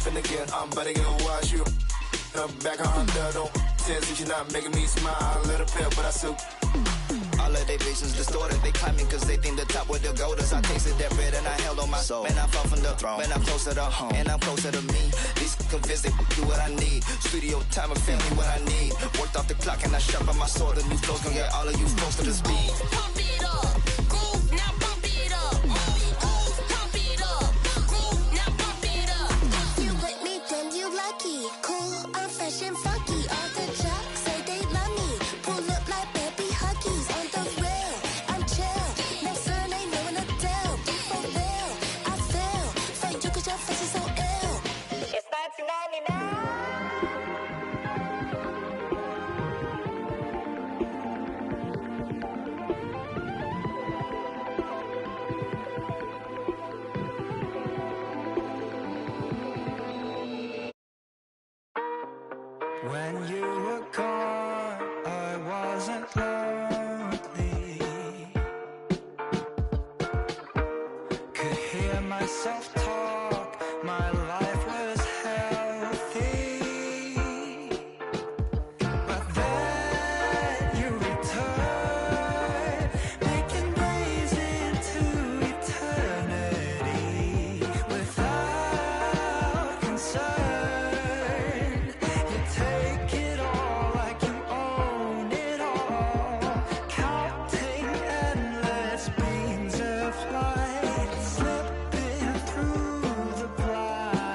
finna get, I'm about to get watch you. Back on under, don't tell that you're not making me smile. I let her pill, but I still. All of they visions distorted, they climbing cause they think the top where they'll go. Does I tasted that bread and I held on my soul. Man, I fall from the throne, man, I'm closer to home, and I'm closer to me. These convinced they do what I need. Studio time and family what I need. Worked off the clock and I sharpen my sword. The new flow's gonna get all of you close to the speed. Pump it up, groove, now pump it up. Pump it up, groove, now pump it up. If you with me, then you lucky. Cool, I'm fresh and funky. All the jocks say they love me. Pull up like baby huggies on the rail. I'm chill. No son ain't no one to tell. For real, I feel. Fake you 'cause your face is so ill. It's 1999. When you were gone, I wasn't lonely. Could hear myself talk, my life was healthy. But then you returned, making days into eternity without concern. You take it all like you own it all, counting endless beams of light, slipping through the blinds.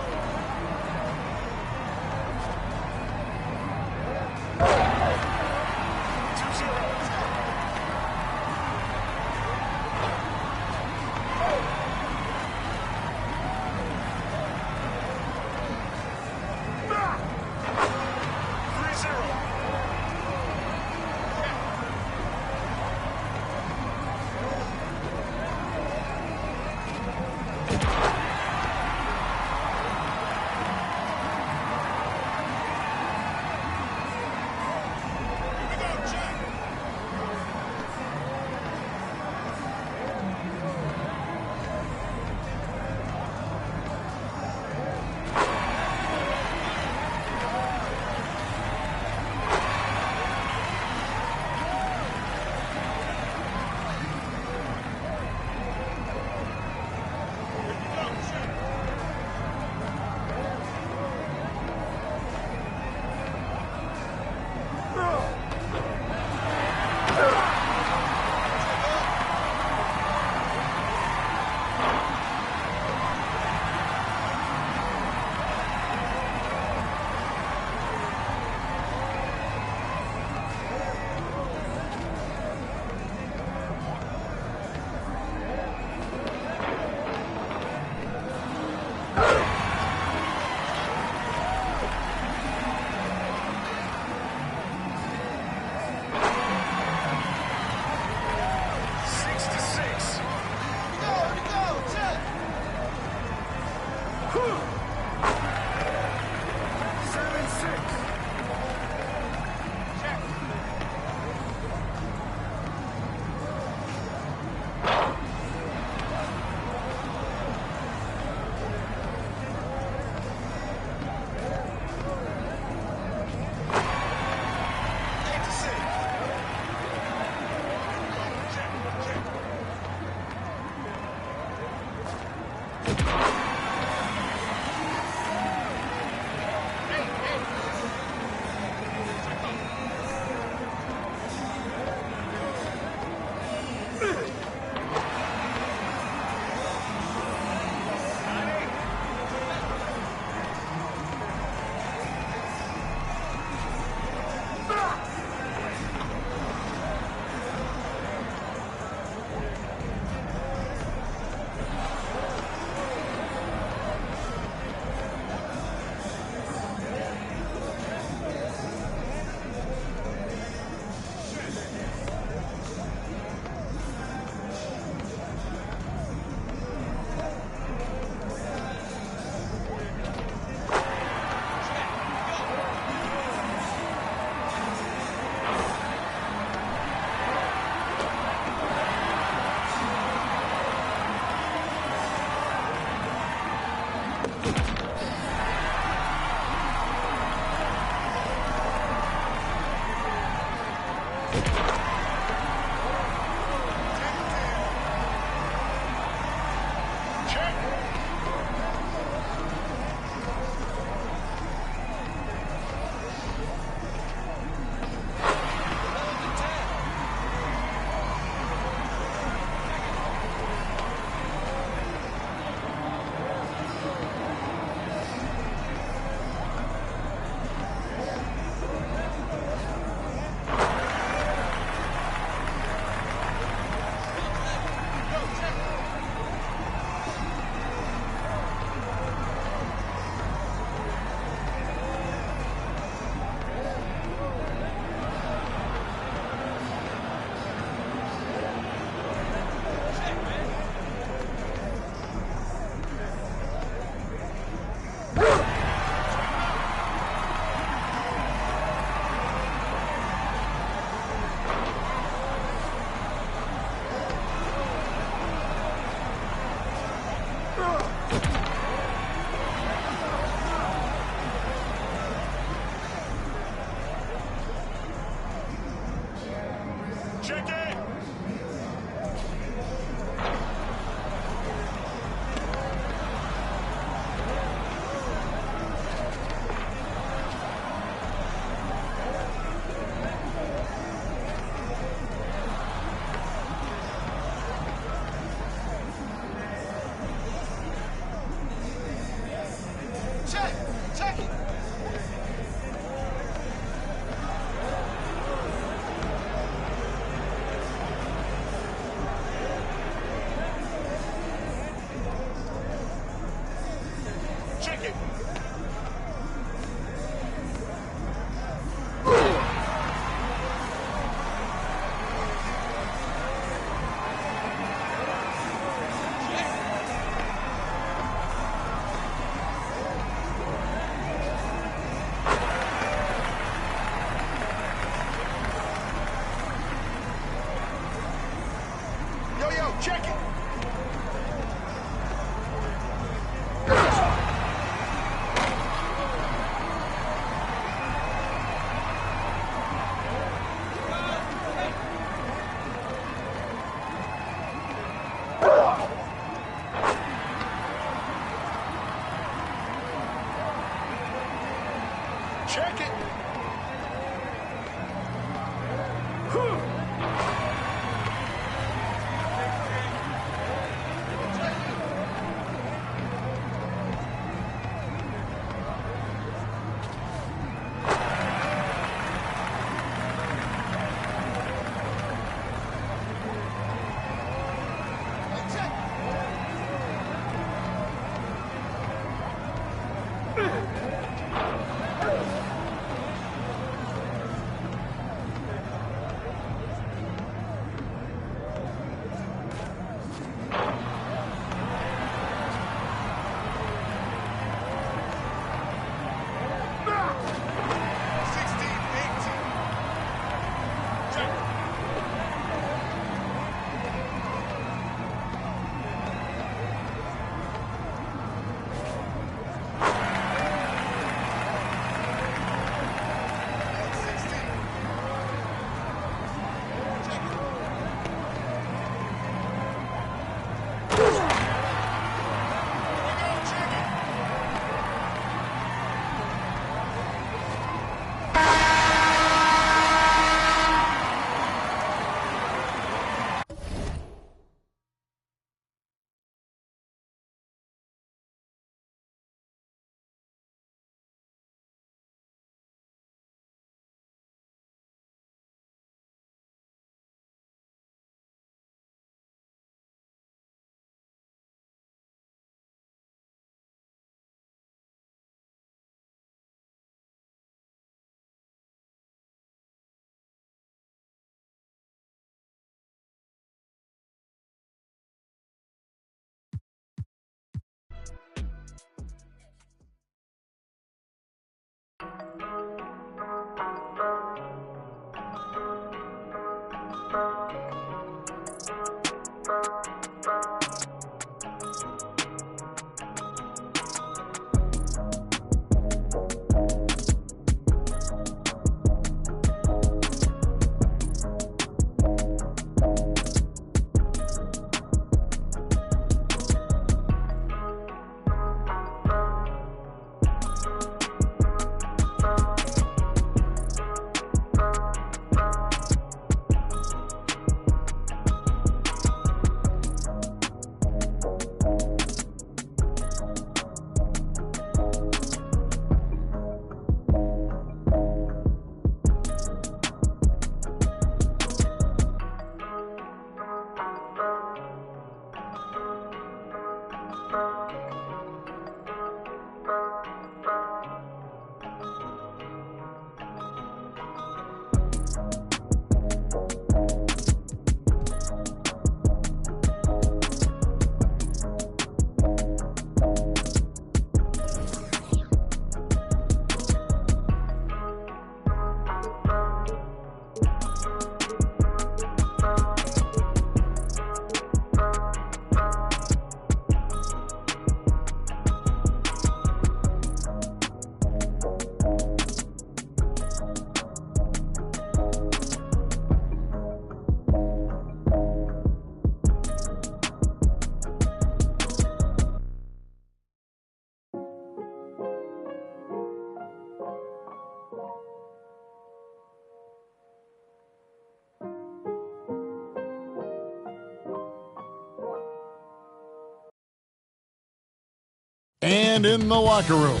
And in the locker room,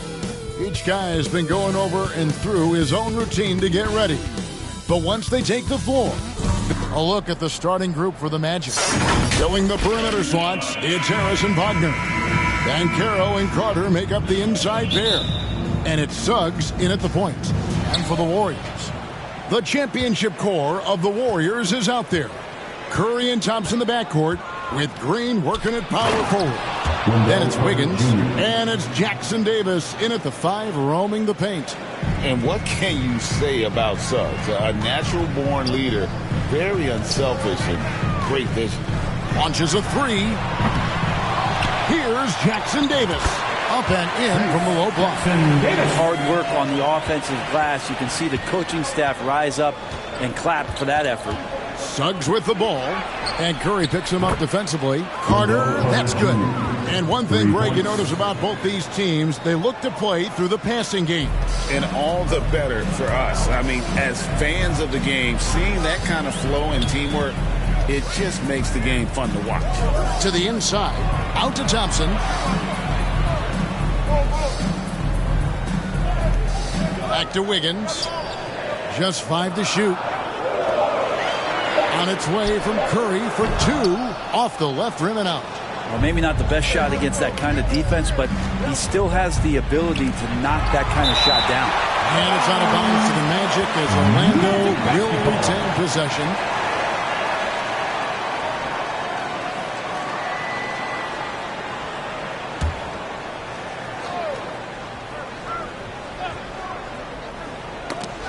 each guy has been going over and through his own routine to get ready. But once they take the floor, a look at the starting group for the Magic. Filling the perimeter slots, it's Harris and Wagner. Banchero and Carter make up the inside pair. And it's Suggs in at the point. And for the Warriors, the championship core of the Warriors is out there. Curry and Thompson in the backcourt, with Green working at power forward. Then it's Wiggins, and it's Jackson Davis in at the 5, roaming the paint. And what can you say about Suggs? A natural-born leader, very unselfish and great vision. Launches a 3. Here's Jackson Davis. Up and in from the low block. Hard work on the offensive glass. You can see the coaching staff rise up and clap for that effort. Suggs with the ball, and Curry picks him up defensively. Carter, that's good. And one thing, Greg, you notice about both these teams, they look to play through the passing game. And all the better for us. I mean, as fans of the game, seeing that kind of flow and teamwork, it just makes the game fun to watch. To the inside, out to Thompson. Back to Wiggins. Just 5 to shoot. On its way from Curry for 2. Off the left rim and out. Well, maybe not the best shot against that kind of defense, but he still has the ability to knock that kind of shot down. And it's out of bounds to the Magic as Orlando will retain possession.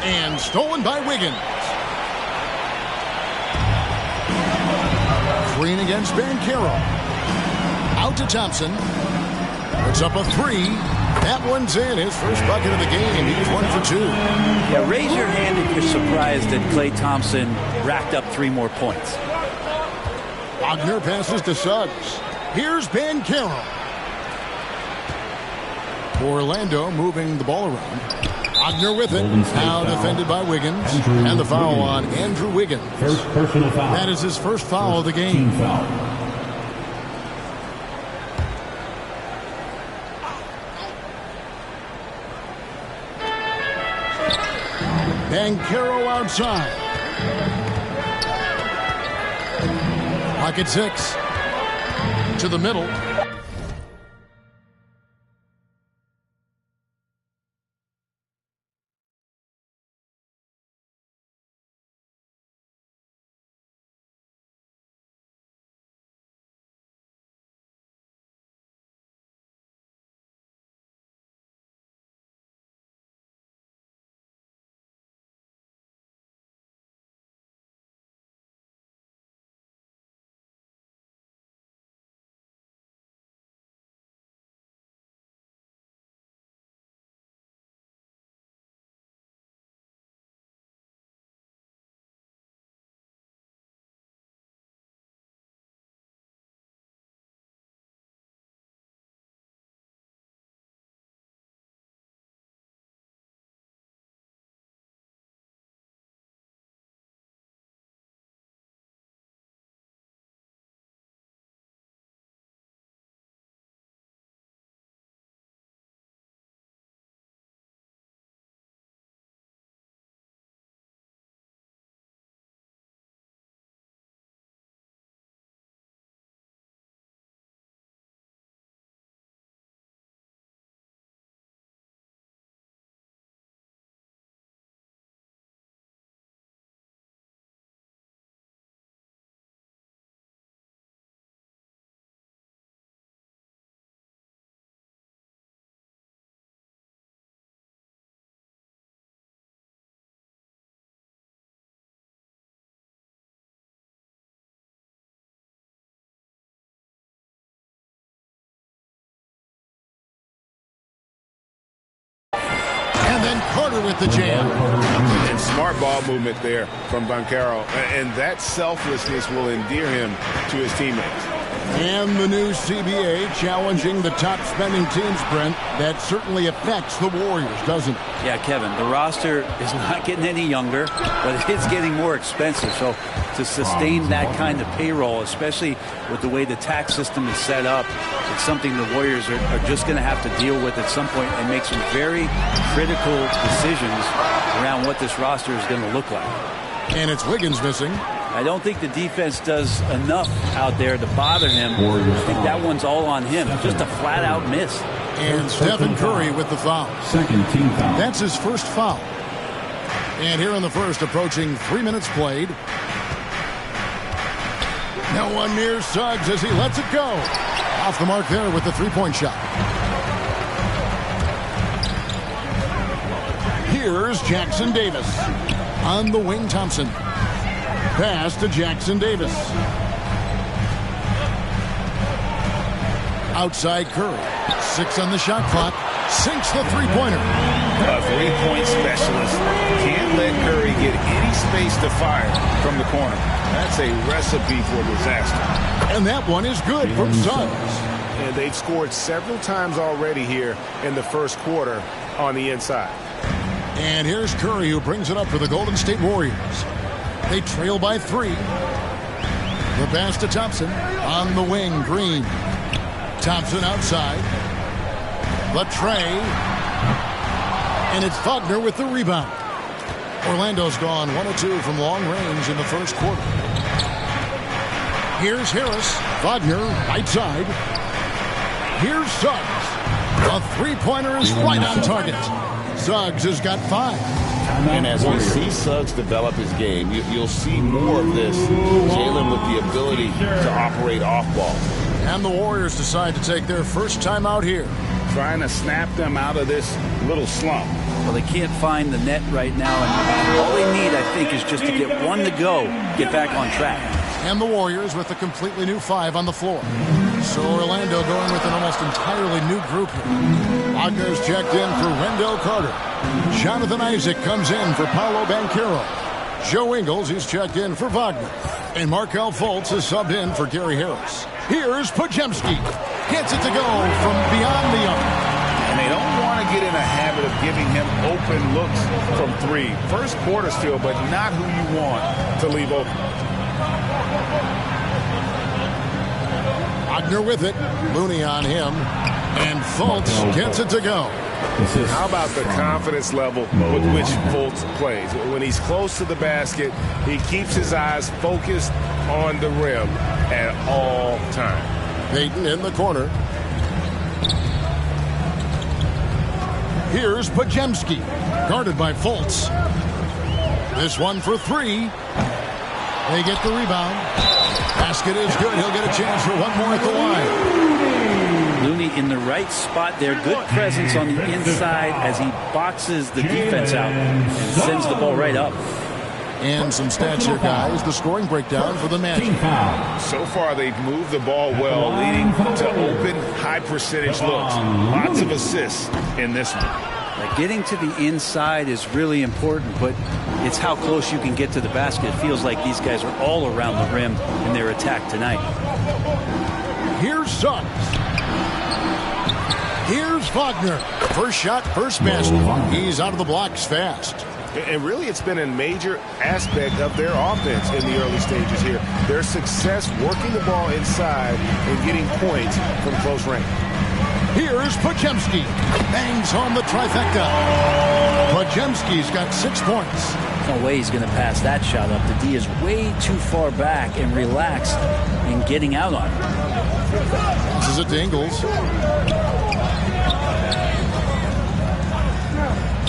And stolen by Wiggins. Green against Banchero. Out to Thompson. Puts up a 3. That one's in. His first bucket of the game. He's 1 for 2. Yeah, raise your hand if you're surprised that Klay Thompson racked up 3 more points. Wagner passes to Suggs. Here's Banchero. Orlando moving the ball around. Wagner with it. Now defended by Wiggins. And the foul on Andrew Wiggins. First personal foul. That is his first foul of the game. Team foul. Banchero outside. Pocket 6. To the middle. And Carter with the jam. And smart ball movement there from Banchero. And that selflessness will endear him to his teammates. And the new CBA challenging the top spending teams, Brent. That certainly affects the Warriors, doesn't it? Yeah, Kevin, the roster is not getting any younger, but it's getting more expensive. So to sustain that kind of payroll, especially with the way the tax system is set up, it's something the Warriors are just going to have to deal with at some point and make some very critical decisions around what this roster is going to look like. And it's Wiggins missing. I don't think the defense does enough out there to bother him. I think that one's all on him. Just a flat-out miss. And Stephen Curry with the foul. Second team foul. That's his first foul. And here in the first, approaching 3 minutes played. No one near Suggs as he lets it go. Off the mark there with the three-point shot. Here's Jackson Davis. On the wing, Thompson. Pass to Jackson Davis. Outside Curry. 6 on the shot clock. Sinks the three-pointer. A three-point specialist. Can't let Curry get any space to fire from the corner. That's a recipe for disaster. And that one is good from Suggs. And they've scored several times already here in the first quarter on the inside. And here's Curry, who brings it up for the Golden State Warriors. They trail by 3. The pass to Thompson. On the wing, Green. Thompson outside. Latrey. And it's Wagner with the rebound. Orlando's gone 1 of 2 from long range in the first quarter. Here's Harris. Wagner, right side. Here's Suggs. A three-pointer is right on target. Suggs has got 5. And as we see Suggs develop his game, you'll see more of this. Jalen with the ability to operate off ball. And the Warriors decide to take their first time out here. Trying to snap them out of this little slump. Well, they can't find the net right now, and all they need, I think, is just to get one to go, get back on track. And the Warriors with a completely new 5 on the floor. So Orlando going with an almost entirely new group here. Wagner's checked in for Wendell Carter. Jonathan Isaac comes in for Paolo Banchero. Joe Ingles, he's checked in for Wagner. And Markelle Fultz is subbed in for Gary Harris. Here's Podziemski. Gets it to go from beyond the arc. And they don't want to get in a habit of giving him open looks from 3. First quarter still, but not who you want to leave open. Wagner with it. Looney on him. And Fultz gets it to go. How about the confidence level with which Fultz plays? When he's close to the basket, he keeps his eyes focused on the rim at all times. Payton in the corner. Here's Podziemski. Guarded by Fultz. This one for 3. They get the rebound. Basket is good. He'll get a chance for one more at the line. Looney in the right spot there. Good presence on the inside as he boxes the defense out and sends the ball right up. And some stats here, guys. The scoring breakdown for the Magic. So far, they've moved the ball well, leading to open, high-percentage looks. Lots of assists in this one. Getting to the inside is really important, but it's how close you can get to the basket. It feels like these guys are all around the rim in their attack tonight. Here's Suggs. Here's Wagner. First shot, first basket. He's out of the blocks fast. And really, it's been a major aspect of their offense in the early stages here. Their success working the ball inside and getting points from close range. Here's Podziemski. Bangs home the trifecta. Podziemski's got 6 points. No way he's going to pass that shot up. The D is way too far back and relaxed in getting out on it. This is a Ingles.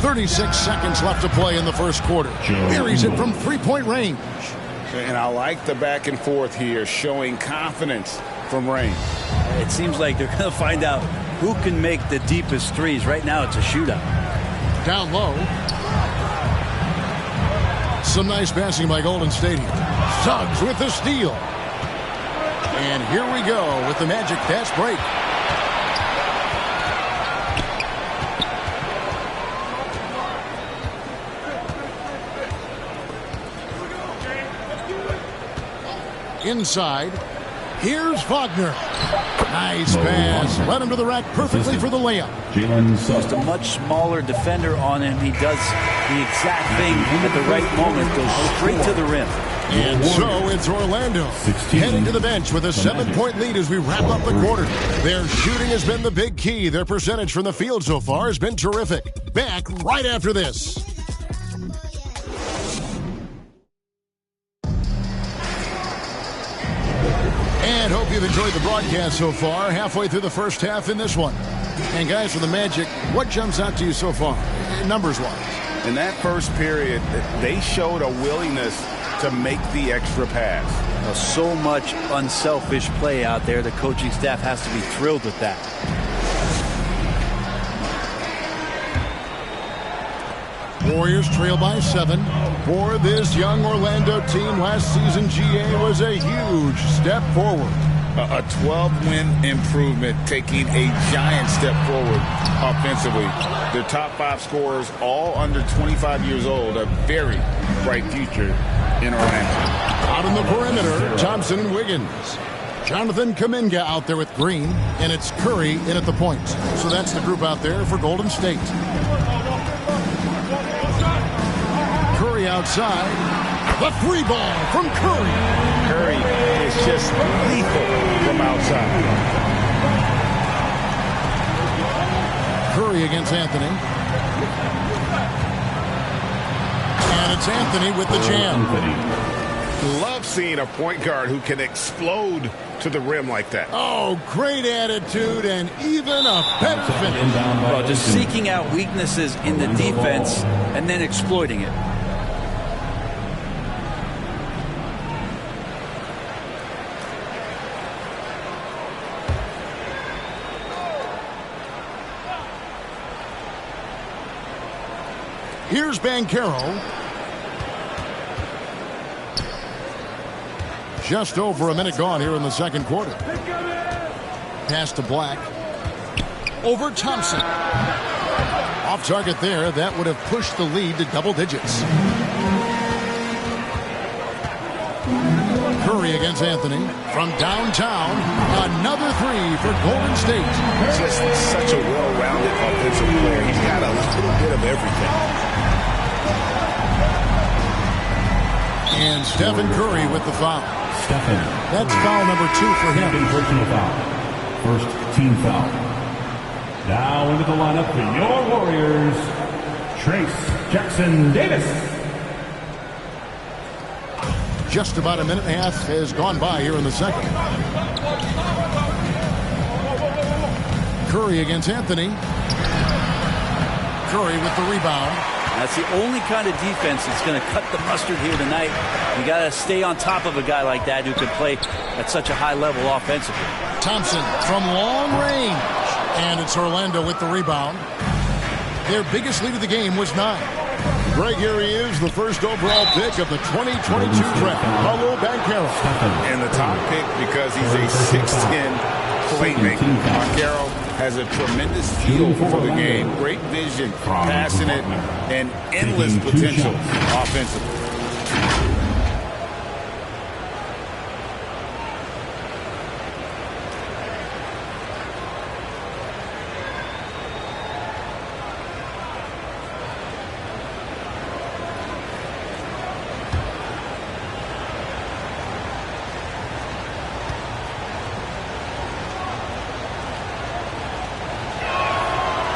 36 seconds left to play in the first quarter. Buries it from three-point range. And I like the back and forth here, showing confidence from range. It seems like they're going to find out who can make the deepest threes. Right now, it's a shootout. Down low. Some nice passing by Golden State here. Suggs with the steal. And here we go with the Magic fast break. Inside. Here's Wagner. Nice pass. Led him to the rack perfectly for the layup. Just a much smaller defender on him. He does the exact thing at the right moment. Goes straight to the rim. And so it's Orlando heading to the bench with a 7-point lead as we wrap up the quarter. Their shooting has been the big key. Their percentage from the field so far has been terrific. Back right after this. And hope you've enjoyed the broadcast so far. Halfway through the first half in this one. And guys, for the Magic, what jumps out to you so far, numbers-wise? In that first period, they showed a willingness to make the extra pass. So much unselfish play out there. The coaching staff has to be thrilled with that. Warriors trail by 7. For this young Orlando team, last season GA was a huge step forward. A 12-win improvement, taking a giant step forward offensively. Their top 5 scorers, all under 25 years old, a very bright future in Orlando. Out on the perimeter, Thompson and Wiggins. Jonathan Kuminga out there with Green, and it's Curry in at the point. So that's the group out there for Golden State. Curry outside. The 3 ball from Curry. Curry is just lethal from outside. Curry against Anthony. And it's Anthony with the jam. Love seeing a point guard who can explode to the rim like that. Oh, great attitude and even a better finish. Well, just seeking out weaknesses in the defense and then exploiting it. Here's Banchero. Just over a minute gone here in the second quarter. Pass to Black. Over Thompson. Off target there. That would have pushed the lead to double digits. Curry against Anthony. From downtown, another 3 for Golden State. Just such a well-rounded offensive player. He's got a little bit of everything. And Stephen Curry with the foul. That's foul number 2 for him. Personal foul. First team foul. Now into the lineup for your Warriors, Trace Jackson Davis. Just about a minute and a half has gone by here in the second. Curry against Anthony. Curry with the rebound. That's the only kind of defense that's going to cut the mustard here tonight. You got to stay on top of a guy like that who can play at such a high level offensively. Thompson from long range. And it's Orlando with the rebound. Their biggest lead of the game was 9. Greg, here he is, the first overall pick of the 2022 draft, Paolo Banchero. And the top pick because he's a 6'10" playmaker. Banchero has a tremendous feel for the game, great vision, passing it, and endless potential offensively.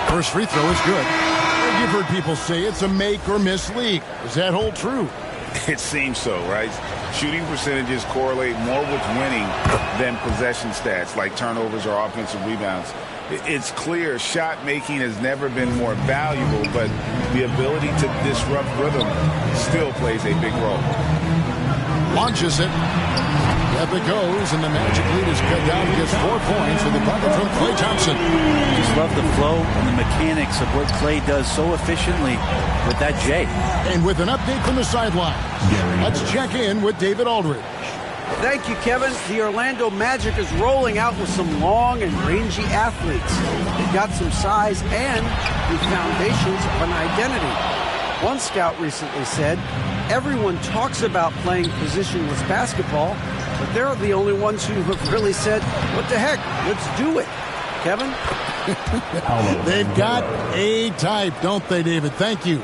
First free throw is good. You've heard people say it's a make or miss league. Does that hold true? It seems so, right? Shooting percentages correlate more with winning than possession stats like turnovers or offensive rebounds. It's clear shot making has never been more valuable, but the ability to disrupt rhythm still plays a big role. Launches it. Up it goes, and the Magic lead is cut down to just 4 points with the bucket from Klay Thompson. Just love the flow and the mechanics of what Klay does so efficiently with that J. And with an update from the sideline, let's check in with David Aldridge. Thank you, Kevin. The Orlando Magic is rolling out with some long and rangy athletes. They've got some size and the foundations of an identity. One scout recently said, everyone talks about playing positionless basketball, but they're the only ones who have really said, what the heck, let's do it. Kevin? They've got a type, don't they, David? Thank you.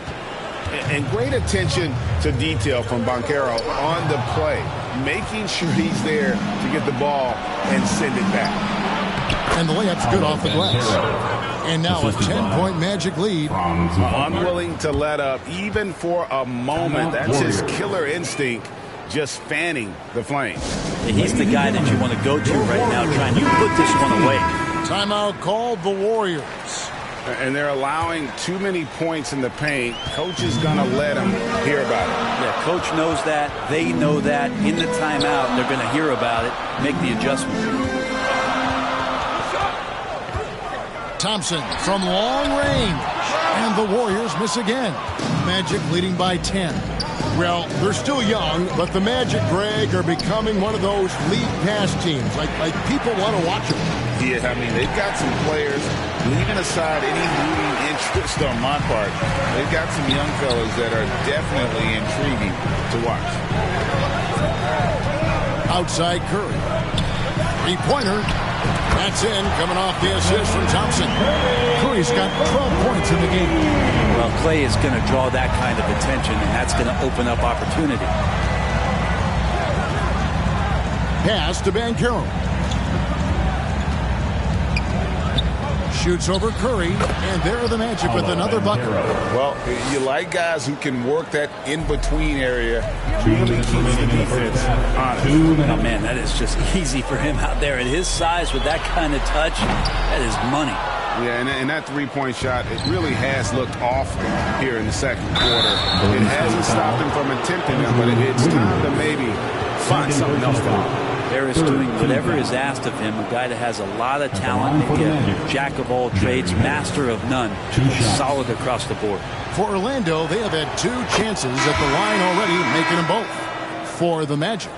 And great attention to detail from Banchero on the play, making sure he's there to get the ball and send it back. And the layup's good off the glass. And now a 10-point Magic lead. Unwilling to let up even for a moment. That's his killer instinct, just fanning the flames. He's the guy that you want to go to right now, trying to put this one away. Timeout called the Warriors. And they're allowing too many points in the paint. Coach is going to let them hear about it. Yeah, coach knows that. They know that. In the timeout, they're going to hear about it, make the adjustment. Thompson from long range. And the Warriors miss again. Magic leading by 10. Well, they're still young, but the Magic, Greg, are becoming one of those league pass teams. Like people want to watch them. Yeah, I mean, they've got some players, leaving aside any rooting interest on my part, they've got some young fellas that are definitely intriguing to watch. Outside Curry. Three-pointer. That's in, coming off the assist from Thompson. Curry's got 12 points in the game. Well, Clay is going to draw that kind of attention, and that's going to open up opportunity. Pass to Banchero. Shoots over Curry, and there are the Magic with another bucket. Well, you like guys who can work that in-between area, really keeps the defense honest. Oh, man, that is just easy for him out there. At his size, with that kind of touch, that is money. Yeah, and that three-point shot, it really has looked off here in the second quarter. It hasn't stopped him from attempting them, but it's time to maybe find something else for him. Harris doing whatever is asked of him, a guy that has a lot of talent, maybe a jack of all trades, master of none, solid across the board. For Orlando, they have had 2 chances at the line already, making them both. For the Magic,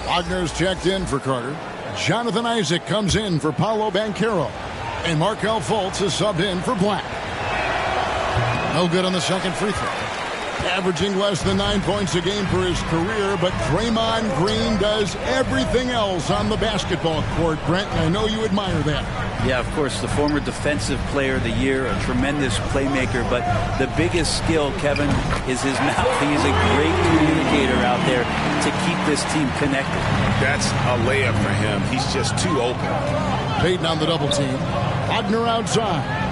Wagner's checked in for Carter. Jonathan Isaac comes in for Paolo Banchero. And Markelle Fultz is subbed in for Black. No good on the second free throw. Averaging less than 9 points a game for his career, but Draymond Green does everything else on the basketball court, Brent. I know you admire that. Yeah, of course, the former defensive player of the year, a tremendous playmaker, but the biggest skill, Kevin, is his mouth. He's a great communicator out there to keep this team connected. That's a layup for him. He's just too open. Payton on the double team. Wagner outside.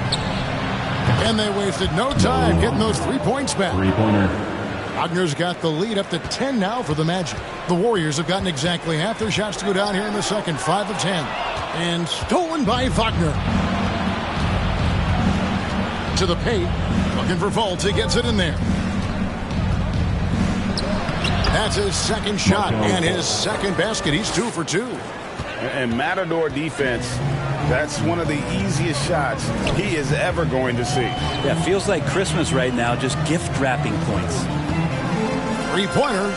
And they wasted no time getting those 3 points back. Three-pointer. Wagner's got the lead up to 10 now for the Magic. The Warriors have gotten exactly half their shots to go down here in the second, 5 of 10. And stolen by Wagner. To the paint. Looking for Fultz. He gets it in there. That's his second shot and his second basket. He's 2 for 2. And Matador defense, that's one of the easiest shots he is ever going to see. Yeah, feels like Christmas right now, just gift wrapping points. Three-pointer.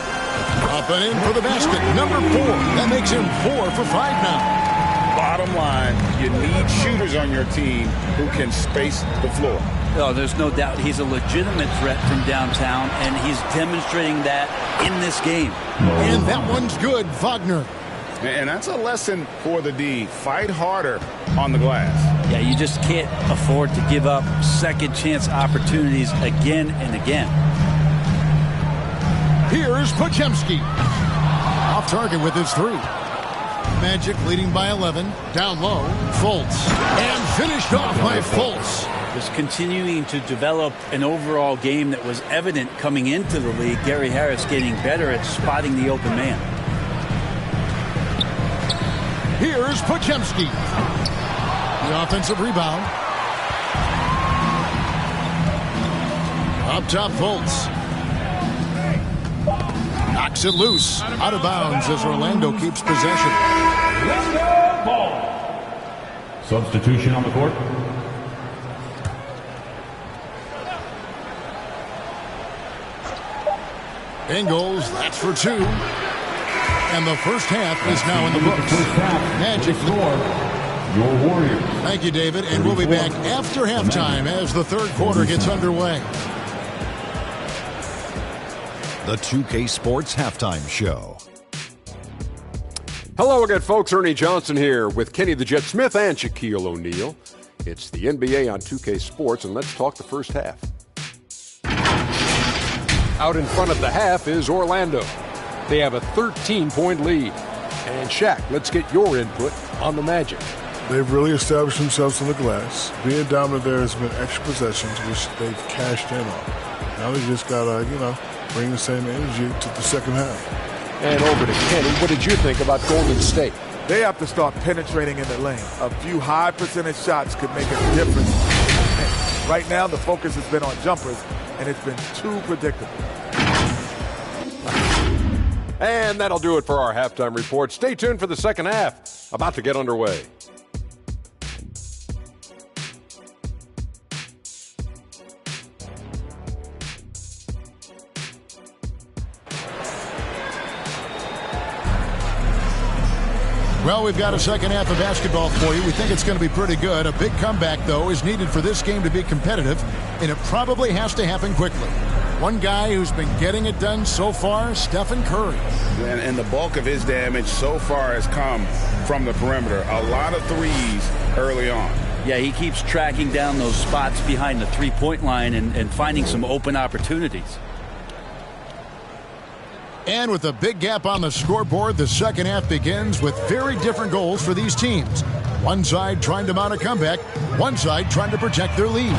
Up and in for the basket. Number 4. That makes him 4 for 5 now. Bottom line, you need shooters on your team who can space the floor. Oh, there's no doubt he's a legitimate threat from downtown, and he's demonstrating that in this game. And that one's good, Wagner. And that's a lesson for the D. Fight harder on the glass. Yeah, you just can't afford to give up second chance opportunities again and again. Here's Podziemski. Off target with his 3. Magic leading by 11. Down low, Fultz. And finished off by Fultz. Just continuing to develop an overall game that was evident coming into the league. Gary Harris getting better at spotting the open man. Here's Podziemski. The offensive rebound. Up top, Fultz. Knocks it loose. Out of bounds as Orlando keeps possession. Substitution on the court. Ingles, that's for 2. And the first half is now in the books. Magic score. Your Warriors. Thank you, David. And we'll be back after halftime as the third quarter gets underway. The 2K Sports Halftime Show. Hello again, folks. Ernie Johnson here with Kenny the Jet Smith and Shaquille O'Neal. It's the NBA on 2K Sports, and let's talk the first half. Out in front of the half is Orlando. They have a 13-point lead. And Shaq, let's get your input on the Magic. They've really established themselves on the glass. Being dominant there has been extra possessions, which they've cashed in on. Now they just got to, bring the same energy to the second half. And over to Kenny. What did you think about Golden State? They have to start penetrating in the lane. A few high percentage shots could make a difference. Right now, the focus has been on jumpers, and it's been too predictable. And that'll do it for our halftime report. Stay tuned for the second half. About to get underway. Well, we've got a second half of basketball for you. We think it's going to be pretty good. A big comeback, though, is needed for this game to be competitive, and it probably has to happen quickly. One guy who's been getting it done so far, Stephen Curry. And the bulk of his damage so far has come from the perimeter. A lot of threes early on. Yeah, he keeps tracking down those spots behind the three-point line and finding some open opportunities. And with a big gap on the scoreboard, the second half begins with very different goals for these teams. One side trying to mount a comeback, one side trying to protect their lead.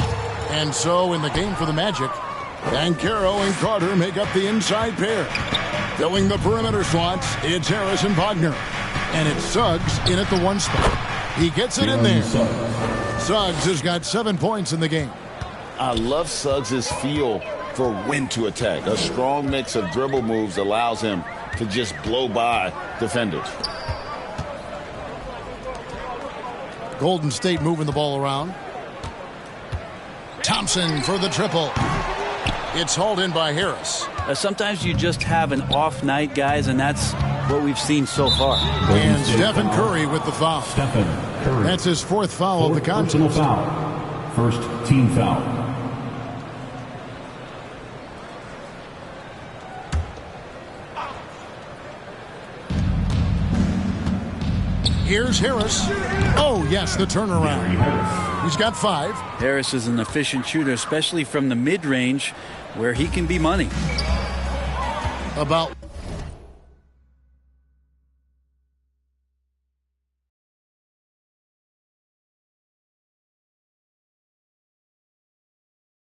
And so in the game for the Magic, Banchero and Carter make up the inside pair. Filling the perimeter slots, it's Harris and Wagner. And it's Suggs in at the one spot. He gets it in there. Suggs has got 7 points in the game. I love Suggs' feel for when to attack. A strong mix of dribble moves allows him to just blow by defenders. Golden State moving the ball around. Thompson for the triple. It's hauled in by Harris. Sometimes you just have an off night, guys, and that's what we've seen so far. And Stephen Curry with the foul. Stephen Curry. That's his fourth foul of the contest. Personal foul. First team foul. Here's Harris. Oh, yes, the turnaround. He's got 5. Harris is an efficient shooter, especially from the mid-range, where he can be money. About